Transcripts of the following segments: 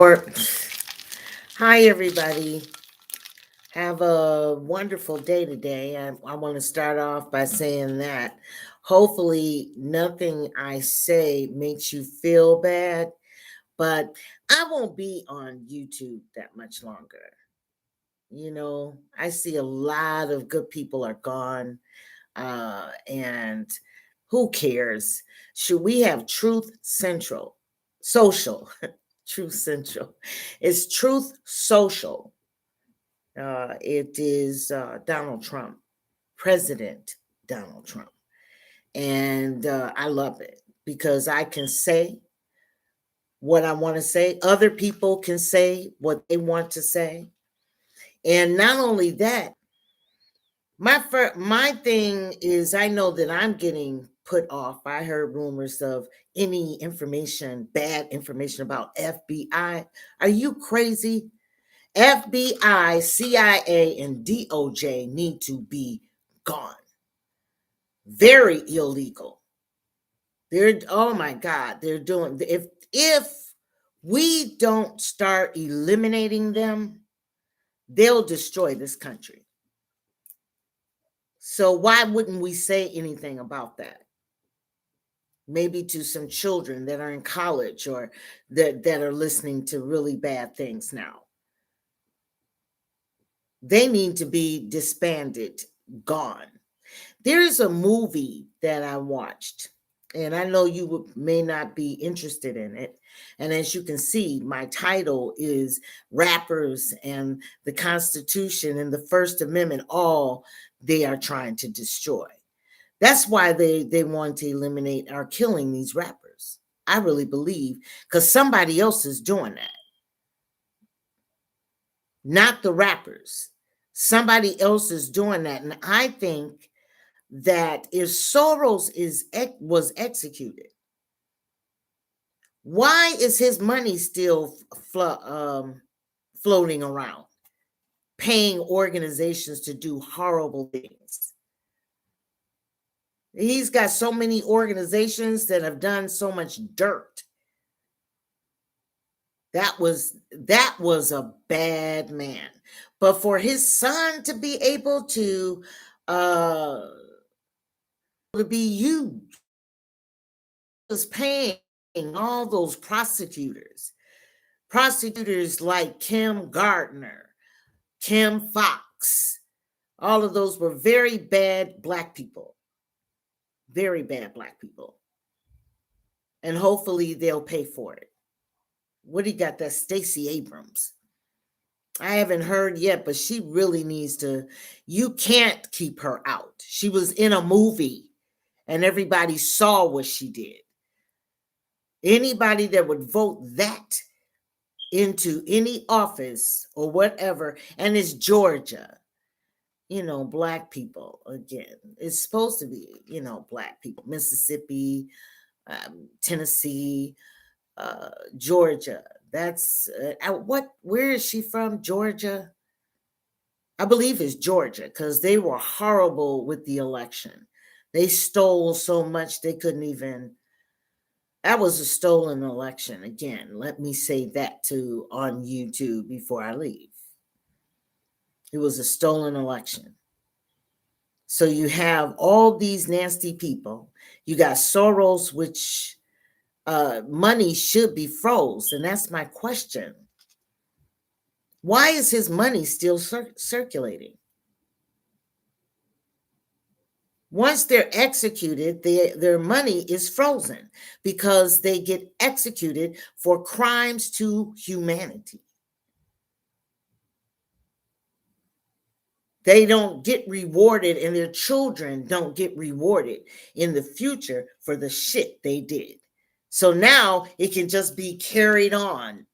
Or hi everybody. Have a wonderful day today. I want to start off by saying that hopefully nothing I say makes you feel bad, but I won't be on YouTube that much longer. I see a lot of good people are gone, and who cares? Should we have Truth Central, social, Truth Central? It's Truth Social. It is Donald Trump, President Donald Trump. And I love it because I can say what I want to say. Other people can say what they want to say. And not only that, my thing is I know that I'm getting put off. I heard rumors of any information, bad information about FBI. Are you crazy? FBI, CIA, and DOJ need to be gone. Very illegal. Oh my God, they're doing if we don't start eliminating them, they'll destroy this country. So why wouldn't we say anything about that? Maybe to some children that are in college or that are listening to really bad things now. They need to be disbanded, gone. There's a movie that I watched, and I know may not be interested in it. And as you can see, my title is Rappers and the Constitution and the First Amendment, all they are trying to destroy. That's why they want to eliminate or killing these rappers. I really believe because somebody else is doing that, not the rappers. Somebody else is doing that. And I think that if Soros was executed, why is his money still floating around, paying organizations to do horrible things? He's got so many organizations that have done so much dirt. That was a bad man. But for his son to be able uh to be used, was paying all those prosecutors like Kim Gardner, Kim Fox. All of those were very bad black people, very bad black people. And hopefully they'll pay for it. What do you got? That Stacey Abrams. I haven't heard yet, but she really needs to. You can't keep her out. She was in a movie and everybody saw what she did. Anybody that would vote that into any office or whatever, and it's Georgia, black people again. It's supposed to be, black people. Mississippi, Tennessee, Georgia. That's where is she from? Georgia? I believe it's Georgia because they were horrible with the election. They stole so much they couldn't even. That was a stolen election. Again, let me say that too on YouTube before I leave. It was a stolen election. So you have all these nasty people. You got Soros, which money should be froze. And that's my question. Why is his money still circulating? Once they're executed, their money is frozen because they get executed for crimes to humanity. They don't get rewarded, and their children don't get rewarded in the future for the shit they did. So now it can just be carried on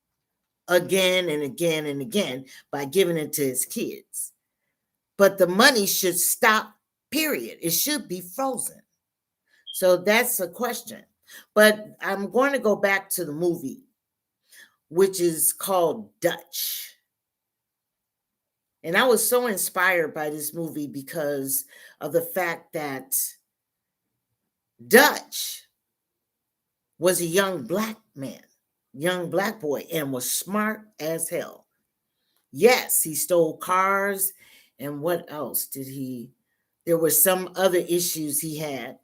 again and again and again by giving it to his kids. But the money should stop, period. It should be frozen. So that's a question. But I'm going to go back to the movie, which is called Dutch. And I was so inspired by this movie because of the fact that Dutch was a young black man young black boy and was smart as hell. Yes, he stole cars. And what else did he? There were some other issues he had.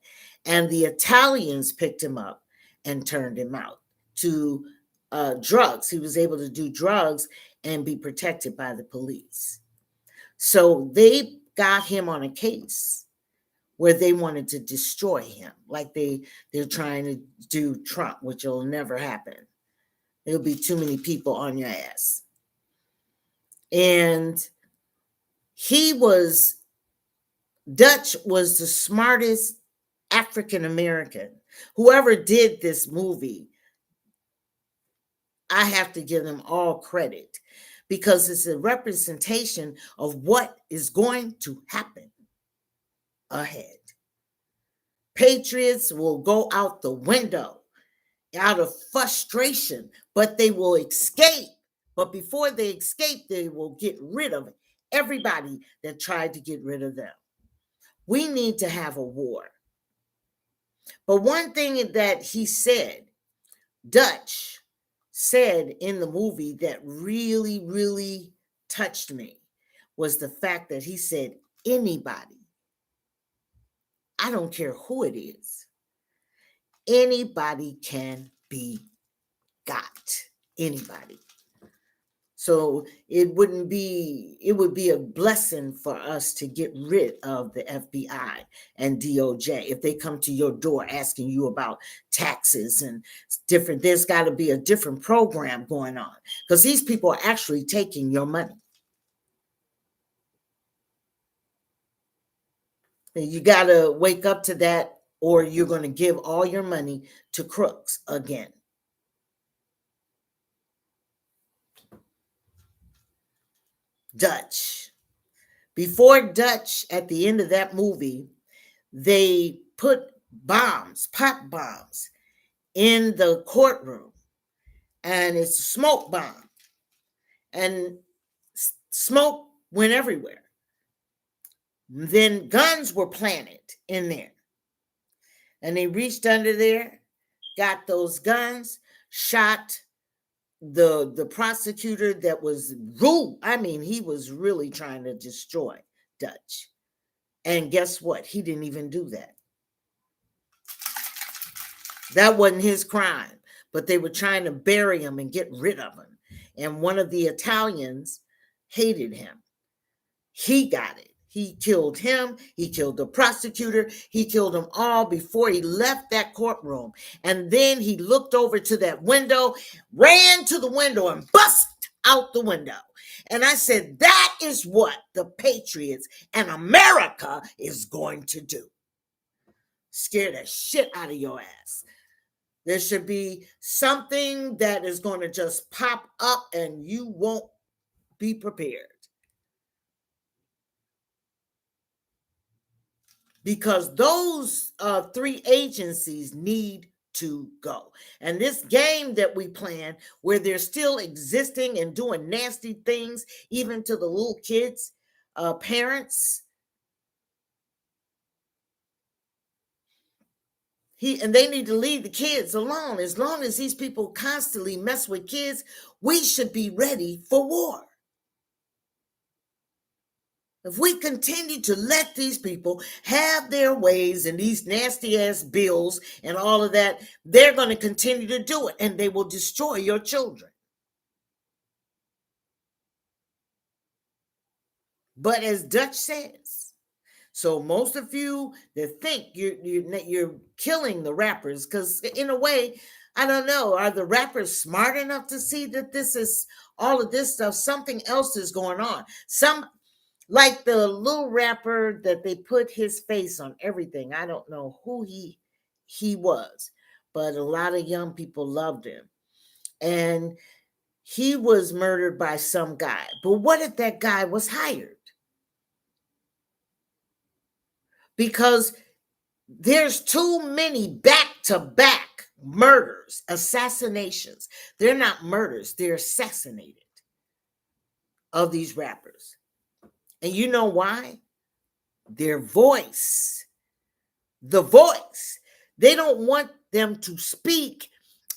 And the Italians picked him up and turned him out to drugs. He was able to do drugs and be protected by the police. So they got him on a case where they wanted to destroy him, like they're trying to do Trump, which will never happen. There'll be too many people on your ass. And Dutch was the smartest African American. Whoever did this movie, I have to give them all credit because it's a representation of what is going to happen ahead. Patriots will go out the window out of frustration, but they will escape. But before they escape, they will get rid of everybody that tried to get rid of them. We need to have a war. But one thing that he said, Dutch said in the movie that really, really touched me was the fact that he said, anybody, I don't care who it is, anybody can be got. Anybody. So it would be a blessing for us to get rid of the FBI and DOJ. If they come to your door asking you about taxes and different, there's got to be a different program going on because these people are actually taking your money. And you got to wake up to that, or you're going to give all your money to crooks again. Dutch. Before Dutch, at the end of that movie, they put bombs, pot bombs, in the courtroom, and it's a smoke bomb. And smoke went everywhere. Then guns were planted in there. And they reached under there, got those guns, shot the prosecutor that was rude. I mean, he was really trying to destroy Dutch. And guess what? He didn't even do that. That wasn't his crime, but they were trying to bury him and get rid of him. And one of the Italians hated him. He got it. He killed him. He killed the prosecutor. He killed them all before he left that courtroom. And then he looked over to that window, ran to the window and bust out the window. And I said, that is what the Patriots and America is going to do. Scare the shit out of your ass. There should be something that is going to just pop up and you won't be prepared. Because those three agencies need to go. And this game that we plan, where they're still existing and doing nasty things, even to the little kids, parents, and they need to leave the kids alone. As long as these people constantly mess with kids, we should be ready for war. If we continue to let these people have their ways and these nasty ass bills and all of that, they're going to continue to do it and they will destroy your children. But as Dutch says, so most of you that think you're killing the rappers, because in a way, I don't know, are the rappers smart enough to see that this is all of this stuff? Something else is going on. Like the little rapper that they put his face on everything. I don't know who he was, but a lot of young people loved him. And he was murdered by some guy. But what if that guy was hired? Because there's too many back-to-back murders, assassinations. They're not murders, they're assassinated of these rappers. And you know why? Their voice. The voice. They don't want them to speak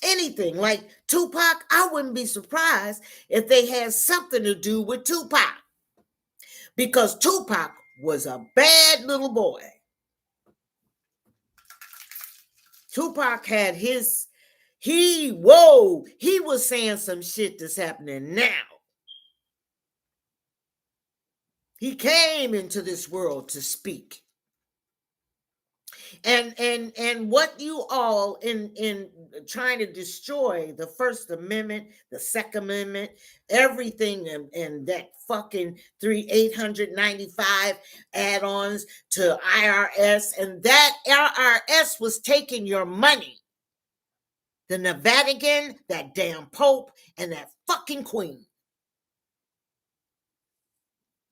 Anything like Tupac, I wouldn't be surprised if they had something to do with Tupac, because Tupac was a bad little boy. Tupac had he was saying some shit that's happening now. He came into this world to speak. And what you all in trying to destroy the First Amendment, the Second Amendment, everything, and that fucking 895 add-ons to IRS, and that IRS was taking your money. The Vatican, that damn Pope, and that fucking Queen.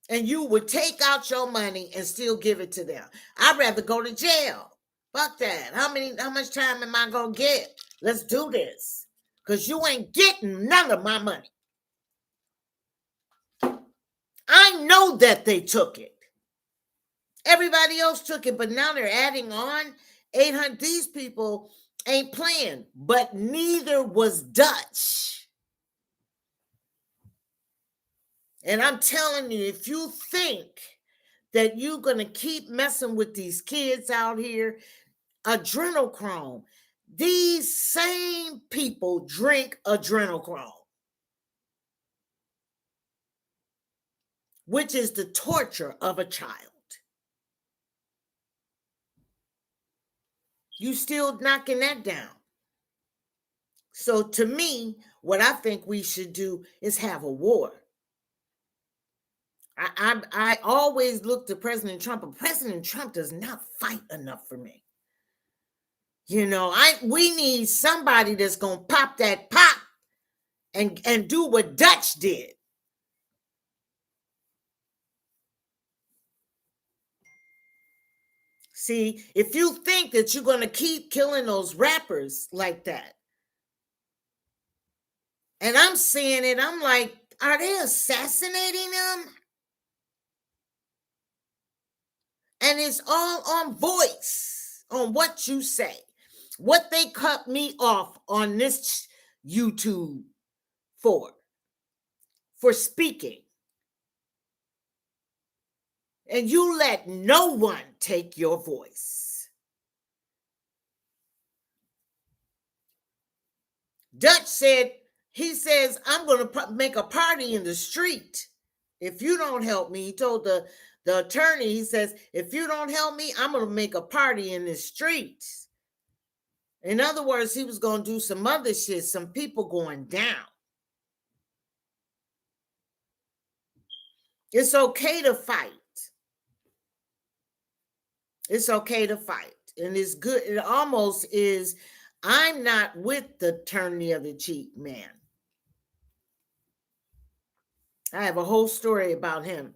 And you would take out your money and still give it to them. I'd rather go to jail. Fuck that. How much time am I gonna get? Let's do this. Because you ain't getting none of my money. I know that they took it. Everybody else took it, but now they're adding on 800. These people ain't playing, but neither was Dutch. And I'm telling you, if you think that you're going to keep messing with these kids out here, adrenochrome. These same people drink adrenochrome, which is the torture of a child. You still knocking that down. So to me, what I think we should do is have a war. I always look to President Trump, but President Trump does not fight enough for me. You know, we need somebody that's gonna pop that pop and do what Dutch did. See, if you think that you're gonna keep killing those rappers like that, and I'm seeing it, I'm like, are they assassinating them? And it's all on voice, on what you say. What they cut me off on this YouTube for speaking. And you let no one take your voice. Dutch said, he says, I'm going to make a party in the street if you don't help me. He told the attorney, he says, if you don't help me, I'm going to make a party in the streets. In other words, he was going to do some other shit, some people going down. It's okay to fight. It's okay to fight. And it's good. It almost is, I'm not with the turn the other cheek man. I have a whole story about him.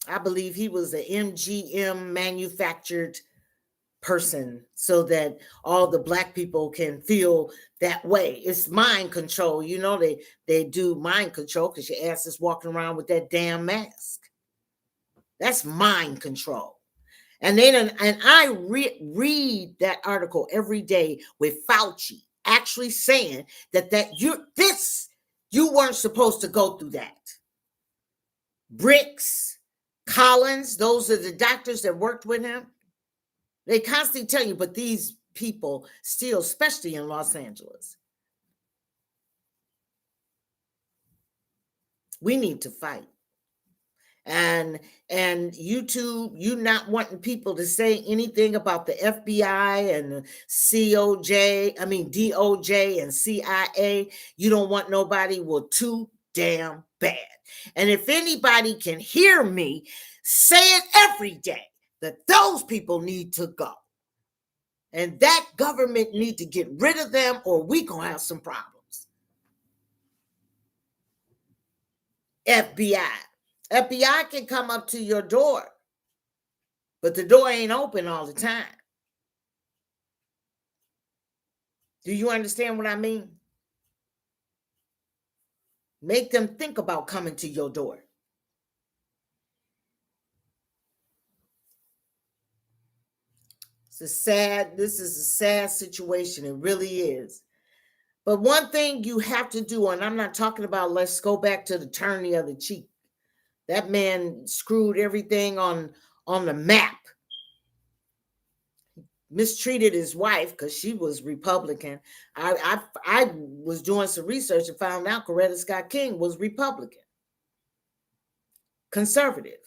I believe he was an MGM manufactured person so that all the black people can feel that way. It's mind control. You know, they do mind control because your ass is walking around with that damn mask. That's mind control. And then, and I read that article every day with Fauci actually saying that you weren't supposed to go through that. Bricks, Collins, those are the doctors that worked with him. They constantly tell you, but these people still, especially in Los Angeles, we need to fight. And YouTube, you not wanting people to say anything about the FBI and the DOJ and CIA. You don't want nobody. Well, too damn bad. And if anybody can hear me say it every day, that those people need to go. And that government need to get rid of them, or we gonna have some problems. FBI can come up to your door, but the door ain't open all the time. Do you understand what I mean? Make them think about coming to your door. This is a sad situation. It really is. But one thing you have to do, and I'm not talking about let's go back to the turn the other cheek. That man screwed everything on the map. Mistreated his wife because she was Republican. I was doing some research and found out Coretta Scott King was Republican, conservative.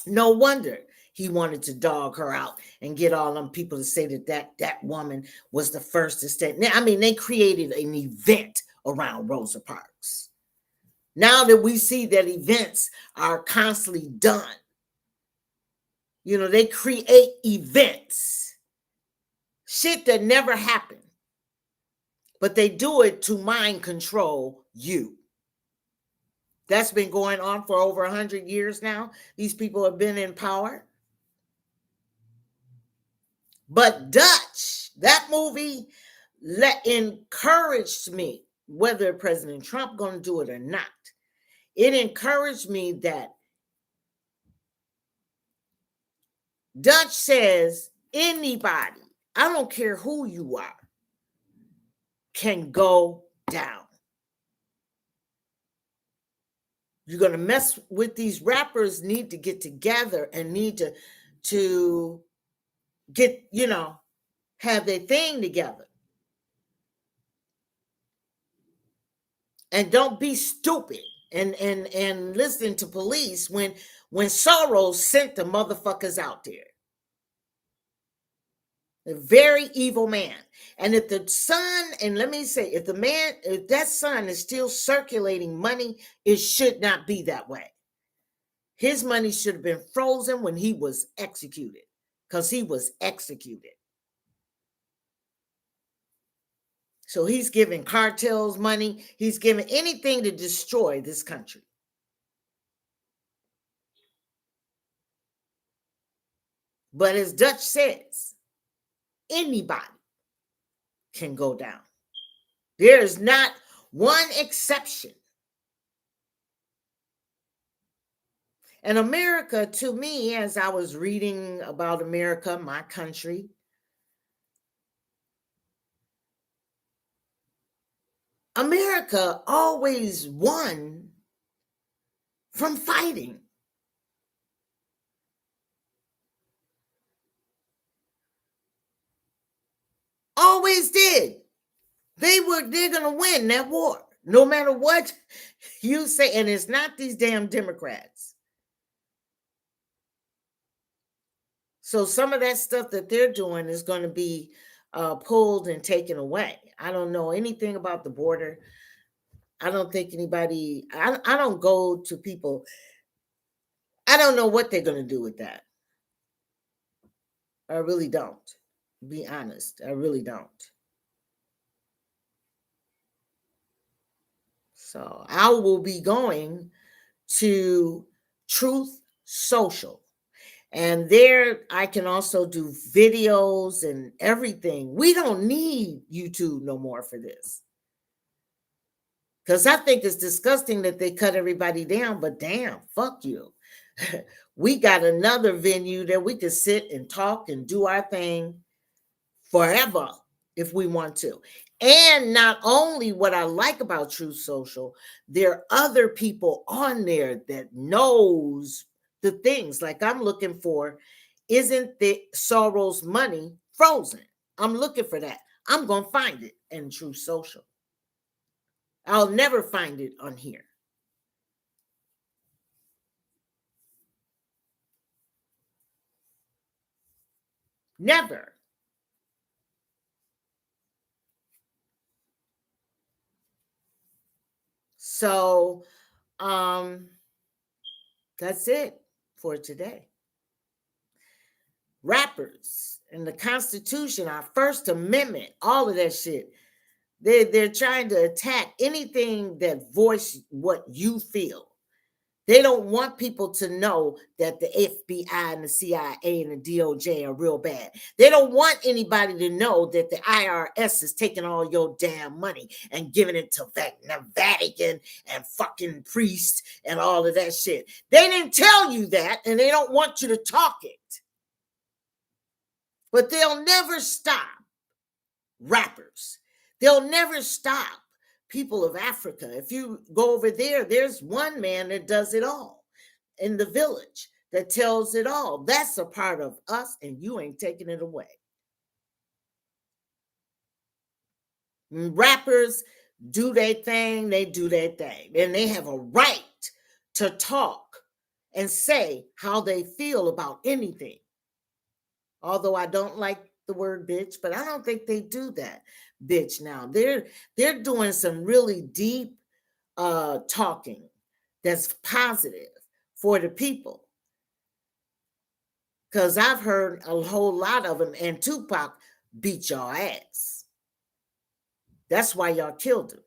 No wonder he wanted to dog her out and get all them people to say that woman was the first to stand. Now, I mean, they created an event around Rosa Parks. Now that we see that events are constantly done, you know, they create events, shit that never happened, but they do it to mind control you. That's been going on for over 100 years now. These people have been in power. But Dutch, that movie encouraged me, whether President Trump going to do it or not. It encouraged me that Dutch says anybody, I don't care who you are, can go down. You're going to mess with these rappers, need to get together and need to get, you know, have their thing together. And don't be stupid and listen to police when Soros sent the motherfuckers out there. A very evil man. And if the son, and let me say, if that son is still circulating money, it should not be that way. His money should have been frozen when he was executed, because he was executed. So he's giving cartels money. He's giving anything to destroy this country. But as Dutch says, anybody can go down. There is not one exception. And America, to me, as I was reading about America, my country, America always won from fighting. Always did. They're gonna win that war, no matter what you say. And it's not these damn Democrats. So some of that stuff that they're doing is going to be pulled and taken away. I don't know anything about the border. I don't think anybody, I don't go to people. I don't know what they're going to do with that. I really don't. Be honest. I really don't. So I will be going to Truth Social. And there I can also do videos and everything. We don't need YouTube no more for this. Because I think it's disgusting that they cut everybody down, but damn, fuck you. We got another venue that we could sit and talk and do our thing forever if we want to. And not only what I like about Truth Social, there are other people on there that knows the things. Like I'm looking for, isn't the Soros money frozen? I'm looking for that. I'm going to find it in Truth Social. I'll never find it on here. Never. So, that's it for today. Rappers and the Constitution, our First Amendment, all of that shit. They're trying to attack anything that voice what you feel. They don't want people to know that the FBI and the CIA and the DOJ are real bad. They don't want anybody to know that the IRS is taking all your damn money and giving it to the Vatican and fucking priests and all of that shit. They didn't tell you that, and they don't want you to talk it. But they'll never stop rappers. They'll never stop people of Africa. If you go over there, there's one man that does it all in the village that tells it all. That's a part of us, and you ain't taking it away. Rappers do their thing, they do their thing, and they have a right to talk and say how they feel about anything. Although I don't like the word bitch, but I don't think they do that bitch now. They're doing some really deep talking that's positive for the people. Because I've heard a whole lot of them, and Tupac beat y'all ass. That's why y'all killed him.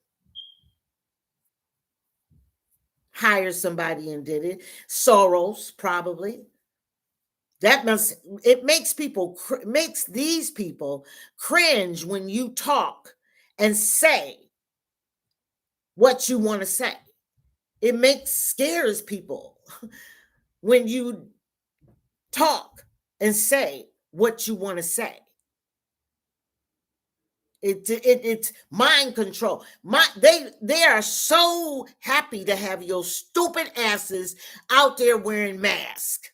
Hired somebody and did it. Soros, probably. It makes these people cringe when you talk and say what you want to say. It scares people when you talk and say what you want to say. It's mind control. They are so happy to have your stupid asses out there wearing masks.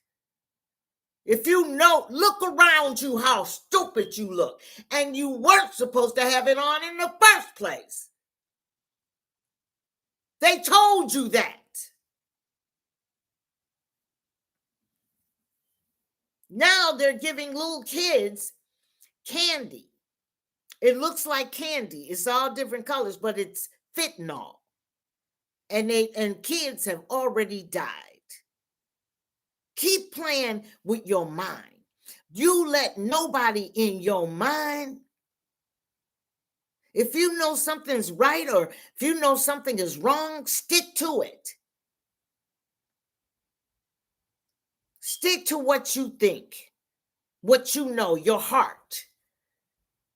If you know, look around you how stupid you look, and you weren't supposed to have it on in the first place. They told you that. Now they're giving little kids candy. It looks like candy. It's all different colors, but it's fentanyl. And kids have already died. Keep playing with your mind. You let nobody in your mind. If you know something's right or if you know something is wrong, stick to it. Stick to what you think, what you know, your heart.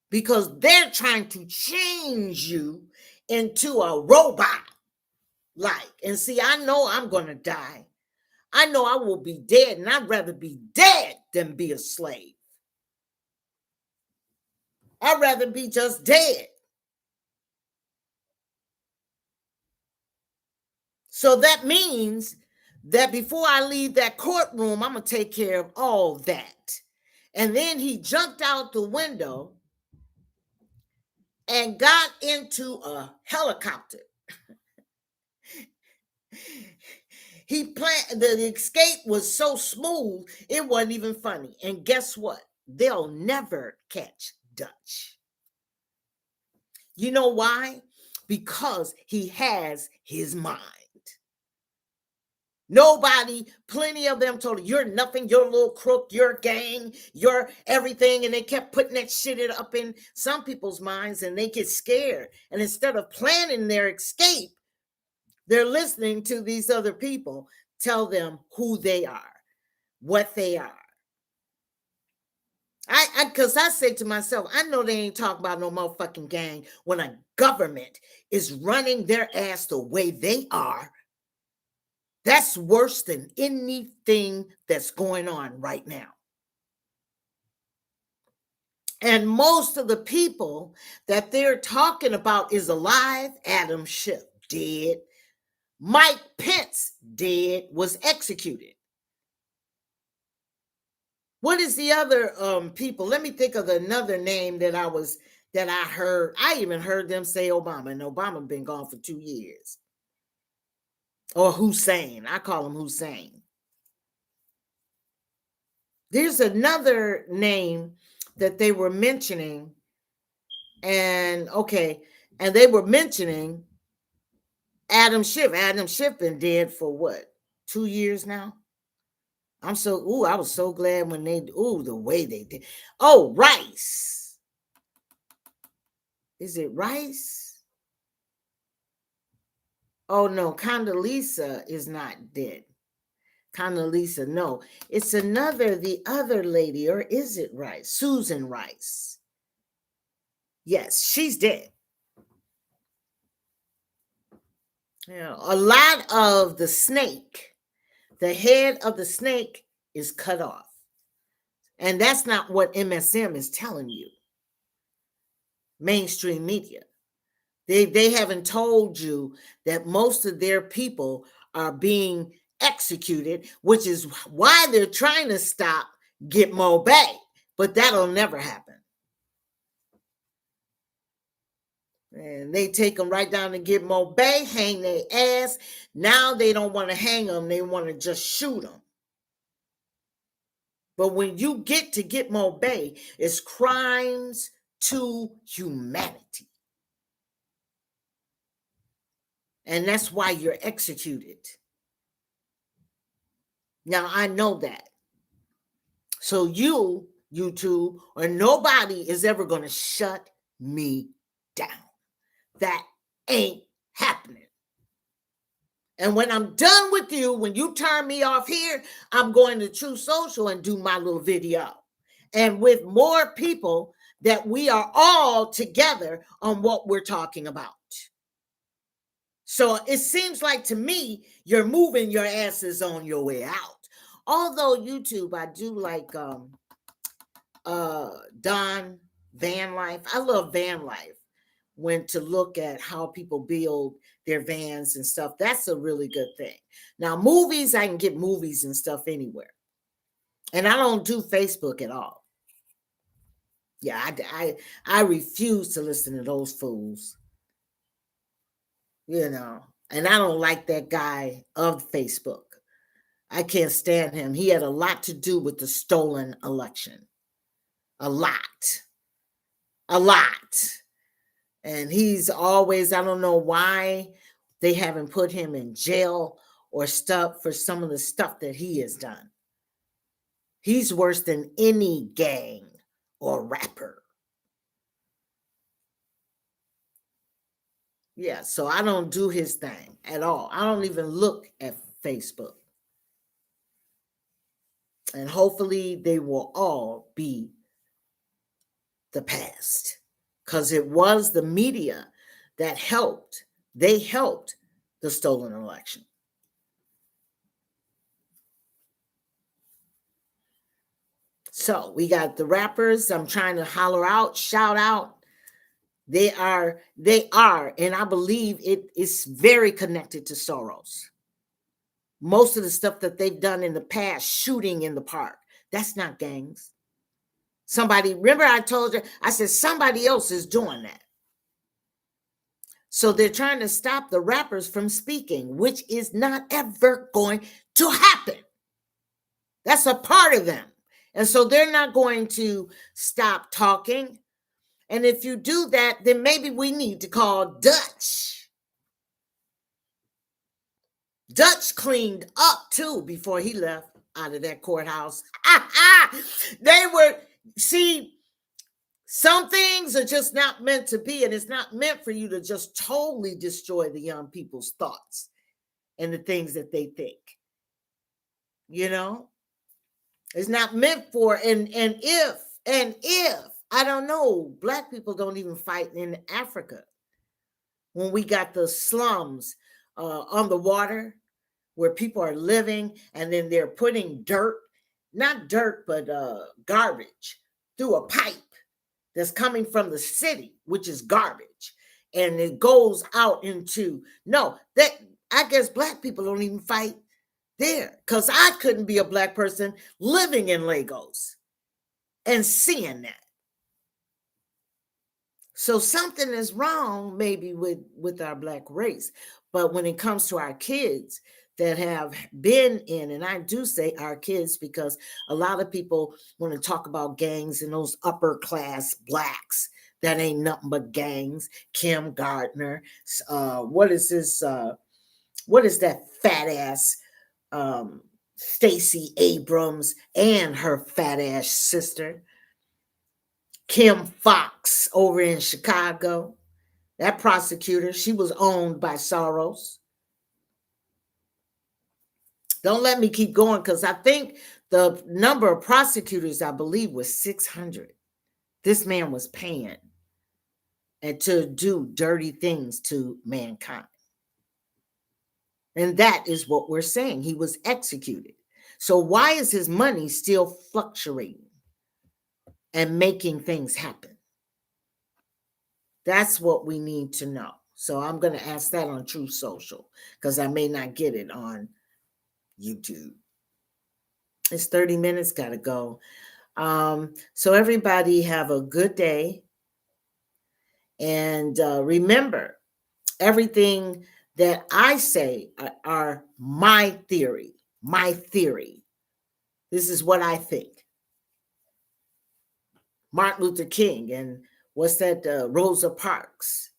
Because they're trying to change you into a robot. And see, I know I'm going to die. I know I will be dead, and I'd rather be dead than be a slave. I'd rather be just dead. So that means that before I leave that courtroom, I'm going to take care of all that. And then he jumped out the window and got into a helicopter. The escape was so smooth, it wasn't even funny. And guess what? They'll never catch Dutch. You know why? Because he has his mind. Nobody, plenty of them told him, you're nothing, you're a little crook, you're gang, you're everything. And they kept putting that shit up in some people's minds, and they get scared. And instead of planning their escape, they're listening to these other people tell them who they are, what they are. Because I say to myself, I know they ain't talking about no motherfucking gang when a government is running their ass the way they are. That's worse than anything that's going on right now. And most of the people that they're talking about is alive. Adam Schiff, dead. Mike Pence, dead, was executed. What is the other people? Let me think of another name that I heard. I even heard them say Obama, and Obama been gone for 2 years. Or Hussein. I call him Hussein. There's another name that they were mentioning, and they were mentioning Adam Schiff. Adam Schiff been dead for what, 2 years now? I was so glad when the way they did. Oh, Rice. Is it Rice? Oh, no, Condoleezza is not dead. Condoleezza, no. It's the other lady, or is it Rice? Susan Rice. Yes, she's dead. Yeah, a lot of the snake, the head of the snake is cut off. And that's not what MSM is telling you, mainstream media. They haven't told you that most of their people are being executed, which is why they're trying to stop Gitmo Bay. But that'll never happen. And they take them right down to Gitmo Bay, hang their ass. Now they don't want to hang them. They want to just shoot them. But when you get to Gitmo Bay, it's crimes to humanity. And that's why you're executed. Now, I know that. So you, YouTube, or nobody is ever going to shut me down. That ain't happening. And when I'm done with you, when you turn me off here, I'm going to True Social and do my little video. And with more people that we are all together on what we're talking about. So it seems like to me, you're moving your asses on your way out. Although YouTube, I do like Don Van Life. I love van life. When to look at how people build their vans and stuff. That's a really good thing. Now, movies, I can get movies and stuff anywhere. And I don't do Facebook at all. Yeah, I refuse to listen to those fools. You know, and I don't like that guy of Facebook. I can't stand him. He had a lot to do with the stolen election. A lot. And he's always, I don't know why they haven't put him in jail or stuff for some of the stuff that he has done. He's worse than any gang or rapper. Yeah, so I don't do his thing at all. I don't even look at Facebook. And hopefully they will all be the past. Because it was the media that helped. They helped the stolen election. So we got the rappers. I'm trying to holler out, shout out. They are, and I believe it is very connected to Soros. Most of the stuff that they've done in the past, shooting in the park, that's not gangs. Somebody, remember I told you, I said somebody else is doing that. So they're trying to stop the rappers from speaking, which is not ever going to happen. That's a part of them. And so they're not going to stop talking. And if you do that, then maybe we need to call Dutch. Dutch cleaned up too before he left out of that courthouse. They were, see, some things are just not meant to be, and it's not meant for you to just totally destroy the young people's thoughts and the things that they think. You know, it's not meant for, and if I don't know, Black people don't even fight in Africa. When we got the slums on the water where people are living, and then they're putting dirt, not dirt, but garbage through a pipe that's coming from the city, which is garbage, and it goes out into, no, that, I guess Black people don't even fight there, because I couldn't be a Black person living in Lagos and seeing that. So something is wrong maybe with our Black race. But when it comes to our kids that have been in, and I do say our kids because a lot of people want to talk about gangs and those upper class Blacks that ain't nothing but gangs. Kim Gardner, what is this? What is that fat ass Stacey Abrams and her fat ass sister? Kim Fox over in Chicago, that prosecutor, she was owned by Soros. Don't let me keep going, because I think the number of prosecutors, I believe, was 600. This man was paying and to do dirty things to mankind. And that is what we're saying. He was executed. So why is his money still fluctuating? and making things happen. That's what we need to know. So I'm going to ask that on True Social because I may not get it on YouTube. It's 30 minutes, got to go. So everybody have a good day. And remember, everything that I say are my theory. My theory. This is what I think. Martin Luther King and what's that? Rosa Parks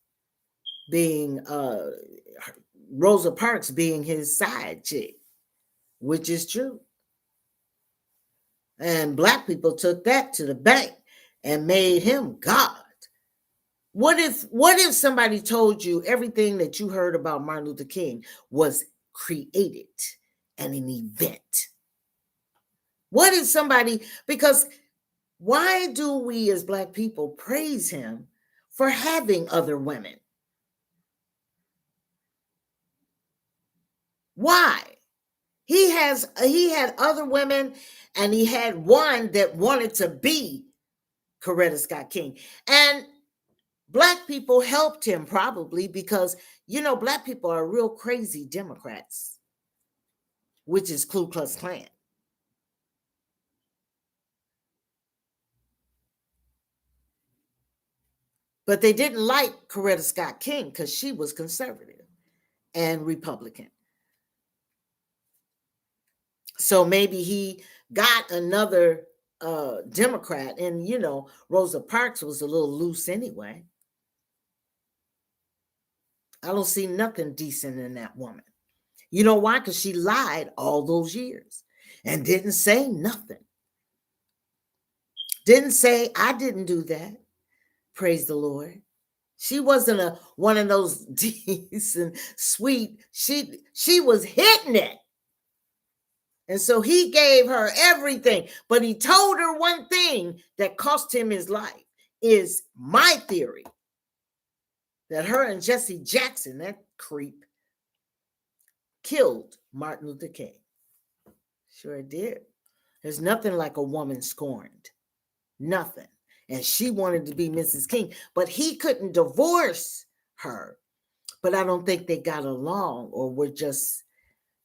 being his side chick, which is true. And black people took that to the bank and made him God. What if somebody told you everything that you heard about Martin Luther King was created and an event? What if somebody, because why do we as black people praise him for having other women? Why? He had other women, and he had one that wanted to be Coretta Scott King. And black people helped him probably because, black people are real crazy Democrats, which is Ku Klux Klan. But they didn't like Coretta Scott King because she was conservative and Republican. So maybe he got another Democrat, and Rosa Parks was a little loose anyway. I don't see nothing decent in that woman. You know why? Because she lied all those years and didn't say nothing. Didn't say, I didn't do that. Praise the Lord. She wasn't one of those decent, sweet. She was hitting it. And so he gave her everything. But he told her one thing that cost him his life, is my theory, that her and Jesse Jackson, that creep, killed Martin Luther King. Sure did. There's nothing like a woman scorned. Nothing. And she wanted to be Mrs. King, but he couldn't divorce her. But I don't think they got along, or were just,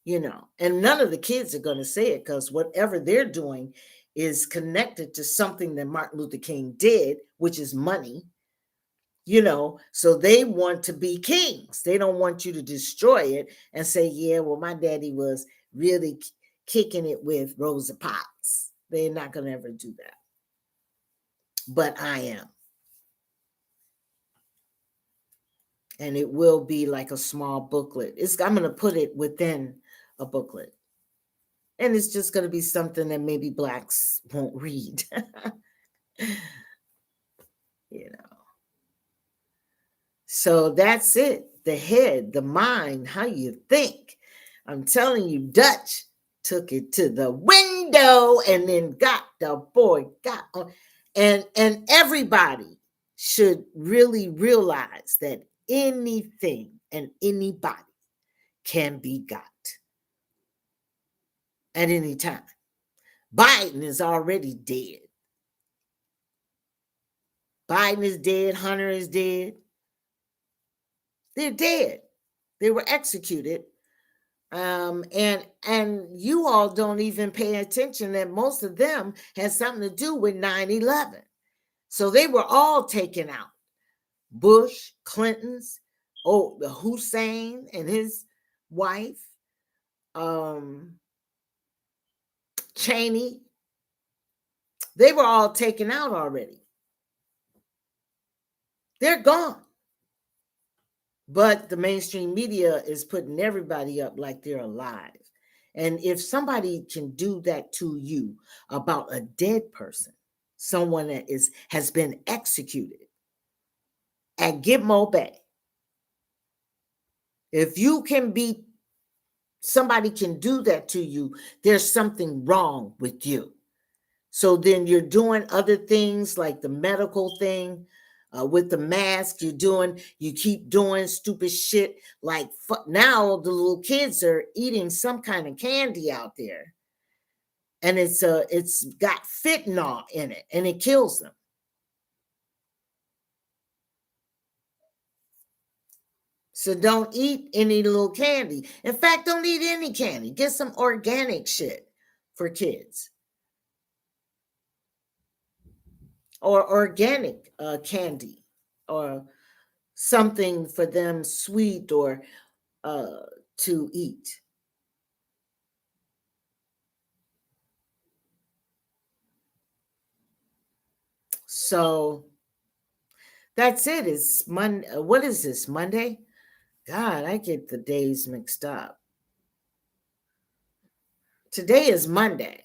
and none of the kids are going to say it, because whatever they're doing is connected to something that Martin Luther King did, which is money. So they want to be kings. They don't want you to destroy it and say, yeah, well, my daddy was really kicking it with Rosa Parks. They're not going to ever do that. But I am. And it will be like a small booklet. I'm going to put it within a booklet. And it's just going to be something that maybe blacks won't read. So that's it. The head, the mind, how you think. I'm telling you, Dutch took it to the window and then got on. And everybody should really realize that anything and anybody can be got at any time. Biden is already dead. Biden is dead. Hunter is dead. They're dead. They were executed. And you all don't even pay attention that most of them had something to do with 9/11. So they were all taken out. Bush, Clinton's, Hussein and his wife, Cheney. They were all taken out already. They're gone. But the mainstream media is putting everybody up like they're alive. And if somebody can do that to you about a dead person, someone that has been executed at Gitmo Bay, if somebody can do that to you, there's something wrong with you. So then you're doing other things like the medical thing. With the mask, you keep doing stupid shit. Like now the little kids are eating some kind of candy out there. and it's got fentanyl in it, and it kills them. So don't eat any little candy. In fact, don't eat any candy. Get some organic shit for kids, or organic candy, or something for them sweet or uh, to eat. So that's it. It's Monday. What is this, Monday? God, I get the days mixed up. Today is Monday.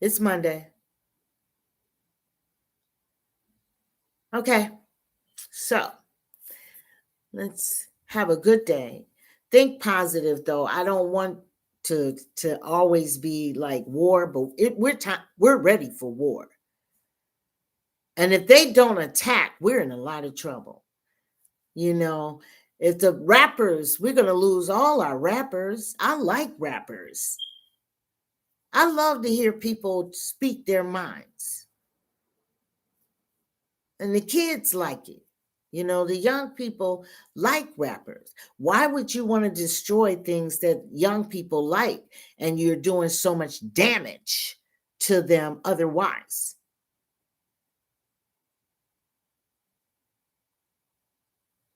It's Monday. Okay. So let's have a good day. Think positive, though. I don't want to always be like war, but we're ready for war. And if they don't attack, we're in a lot of trouble. You know, if the rappers, we're going to lose all our rappers. I like rappers. I love to hear people speak their minds. And the kids like it. You know, the young people like rappers. Why would you want to destroy things that young people like, and you're doing so much damage to them otherwise?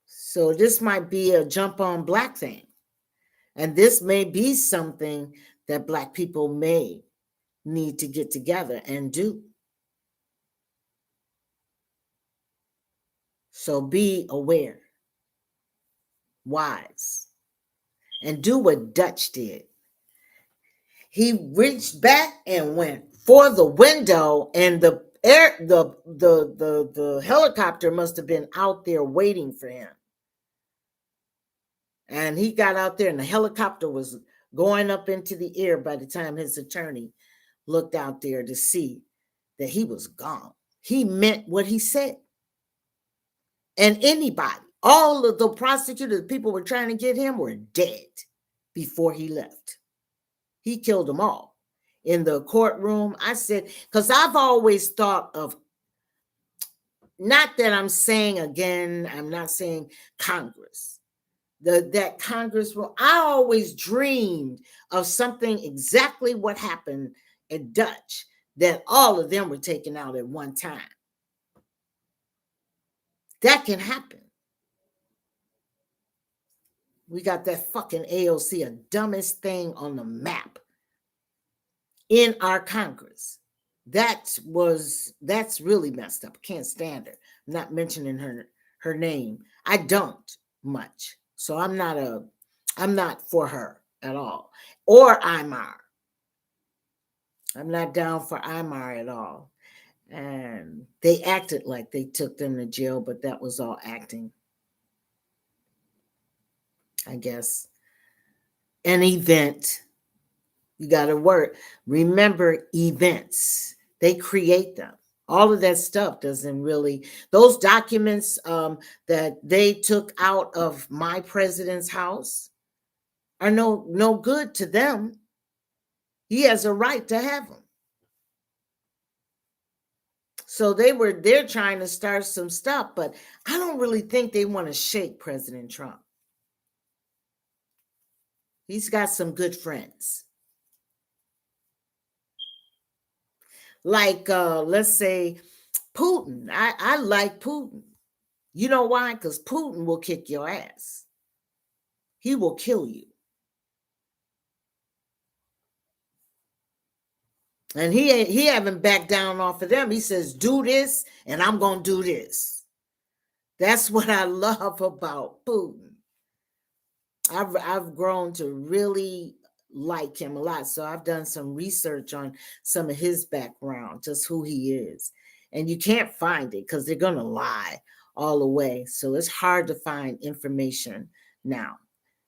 So this might be a jump on black thing. And this may be something that black people may need to get together and do. So be aware, wise, and do what Dutch did. He reached back and went for the window, and the helicopter must have been out there waiting for him. And he got out there, and the helicopter was going up into the air by the time his attorney looked out there to see that he was gone. He meant what he said. And anybody, all of the prosecutors, people were trying to get him, were dead before he left. He killed them all. In the courtroom, I said, because I've always thought of, not that I'm saying again, I'm not saying Congress, that Congress will, I always dreamed of something exactly what happened at Dutch, that all of them were taken out at one time. That can happen. We got that fucking AOC, a dumbest thing on the map in our Congress. That's really messed up. I can't stand her. I'm not mentioning her name. I don't much. So I'm not for her at all. Or Imar. I'm not down for Imar at all. And they acted like they took them to jail, but that was all acting, I guess. An event. You got to work. Remember, events. They create them. All of that stuff doesn't really, those documents that they took out of my president's house are no good to them. He has a right to have them. So they're trying to start some stuff, but I don't really think they want to shake President Trump. He's got some good friends. Like, let's say Putin. I like Putin. You know why? Because Putin will kick your ass. He will kill you. And he haven't backed down off of them. He says, do this, and I'm going to do this. That's what I love about Putin. I've grown to really like him a lot. So I've done some research on some of his background, just who he is. And you can't find it because they're going to lie all the way. So it's hard to find information now.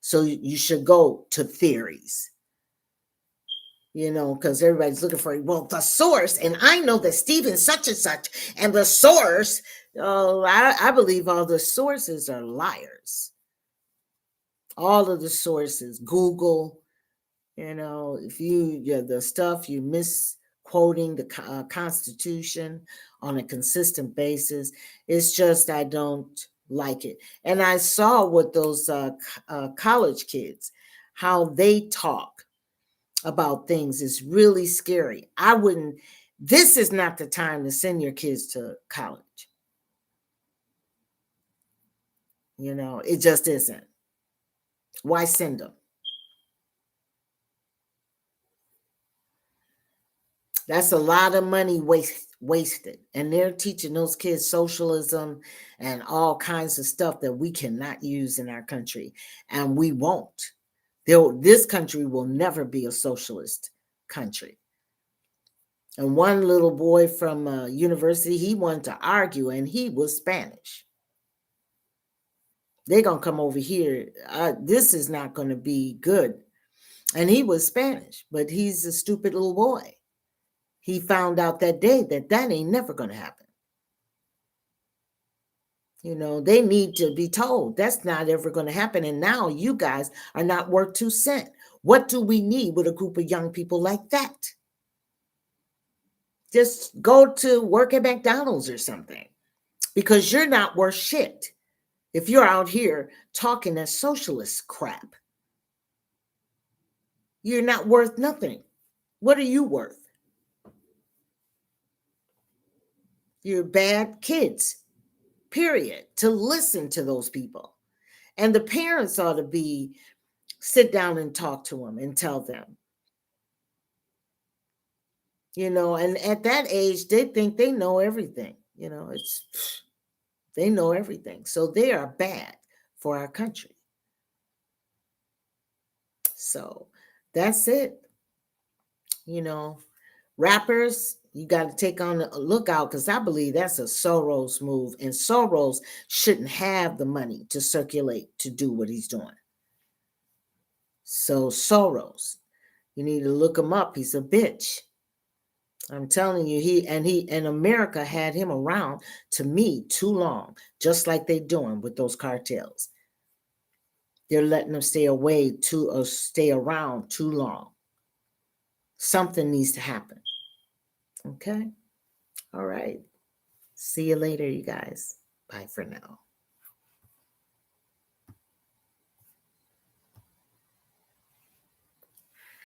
So you should go to theories, because everybody's looking for, well, the source. And I know that Stephen such and such and the source. I believe all the sources are liars. All of the sources, Google, If the stuff you misquoting the Constitution on a consistent basis, it's just I don't like it. And I saw what those college kids, how they talk about things is really scary. I wouldn't. This is not the time to send your kids to college. It just isn't. Why send them? That's a lot of money wasted. And they're teaching those kids socialism and all kinds of stuff that we cannot use in our country. And we won't. This country will never be a socialist country. And one little boy from university, he wanted to argue, and he was Spanish. They're going to come over here. This is not going to be good. And he was Spanish, but he's a stupid little boy. He found out that day that ain't never going to happen. They need to be told that's not ever going to happen. And now you guys are not worth 2 cents. What do we need with a group of young people like that? Just go to work at McDonald's or something, because you're not worth shit if you're out here talking that socialist crap. You're not worth nothing. What are you worth? You're bad kids, period, to listen to those people. And the parents ought to sit down and talk to them and tell them. And at that age, they think they know everything. They know everything. So they are bad for our country. So that's it. Rappers, you got to take on a lookout, because I believe that's a Soros move. And Soros shouldn't have the money to circulate to do what he's doing. So Soros, you need to look him up. He's a bitch. I'm telling you, he and America had him around, to me, too long, just like they're doing with those cartels. They're letting them stay around too long. Something needs to happen. Okay? All right. See you later, you guys. Bye for now.